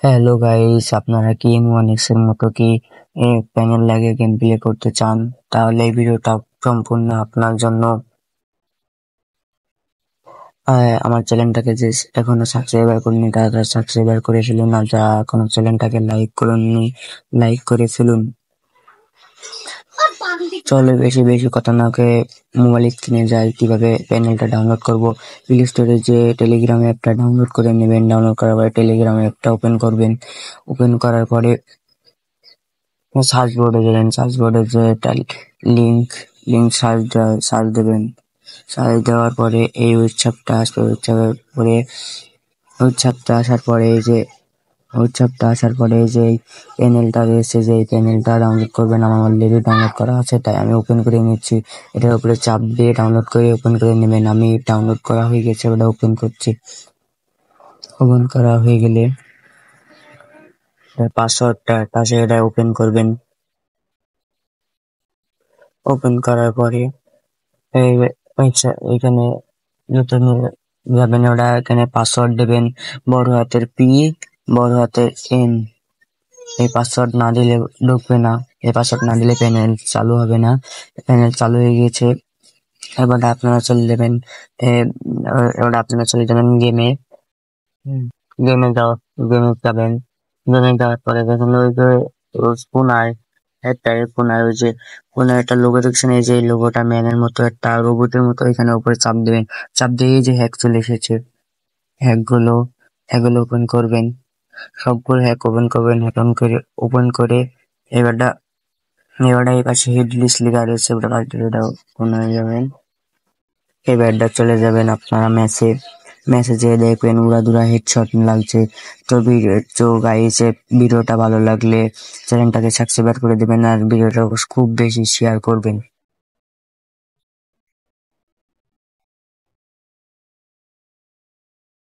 Hello guys, আপনারা কি M1X এর মতো কি প্যানেল লাগিয়ে গেম প্লে করতে চান? তাহলে এই ভিডিওটা সম্পূর্ণ আপনার জন্য। আমার চ্যানেলটাকে যে এখনো সাবস্ক্রাইবার করেনি তারা সাবস্ক্রাইবার করে ফেলুন, আর যারা এখনো চ্যানেলটাকে লাইক করেননি লাইক করে ফেলুন। চলো বেশি বেশি কথা না কয়ে মোবাইল স্ক্রিনে যাই কিভাবে প্যানেলটা ডাউনলোড করব। প্লে স্টোরে যে টেলিগ্রাম অ্যাপটা ডাউনলোড করে নেবেন, ডাউনলোড করার পরে টেলিগ্রাম অ্যাপটা ওপেন করবেন। ওপেন করার পরে সার্চ বোর্ডে যাবেন, সার্চ বোর্ডে যে লিঙ্ক লিঙ্ক সার্চ দেবেন। সার্চ দেওয়ার পরে এই ওয়েবসাইটটা আসবে। ওয়েবসাইটটা আসার পরে এই যে প্যানেলটা রয়েছে, যে এই প্যানেলটা ডাউনলোড করবেন। আমার অলরেডি ডাউনলোড করা আছে, তাই আমি ওপেন করে নিচ্ছি। এটার উপরে চাপ দিয়ে ডাউনলোড করে ওপেন করে নেবেন। আমি ডাউনলোড করা হয়ে গেছে, ওটা ওপেন করছি। ওপেন করা হয়ে গেলে পাসওয়ার্ডটা ওপেন করবেন। ওপেন করার পরে এই এখানে নতুন যাবেন, ওরা এখানে পাসওয়ার্ড দেবেন। বড় হাতের পি, বড় হাতের এন। এই পাসওয়ার্ড না দিলে ঢুকবে না। এই পাসওয়ার্ড না দিলে প্যানেল চালু হবে না। প্যানেল চালু হয়ে গেছে। এবার আপনারা চলে যাবেন গেমে। গেমে যাও, গেমে যাওয়ার পরে দেখেন ওই যে কোনায় কোনায় একটা লোগো দেখছেন, এই যে লোগোটা ম্যানের মতো একটা রোবটের মতো, এখানে উপরে চাপ দেবেন। চাপ দিয়ে এই যে হ্যাক চলে এসেছে, হ্যাকগুলো হ্যাকগুলো ওপেন করবেন। সবগুলো হ্যাক ওপেন করবেন। ওপেন করে এবারটা এবারটা এই পাশে হিট লিস্ট লেখা রয়েছে, ওটা কোনায় যাবেন। এবারটা চলে যাবেন আপনারা মেসেজে দেখবেন উড়াধুরা হেডশট লাগছে। তো গাইস, ভিডিওটা ভালো লাগলে চ্যানেলটাকে সাবস্ক্রাইব করে দেবেন, আর ভিডিওটা খুব বেশি শেয়ার করবেন।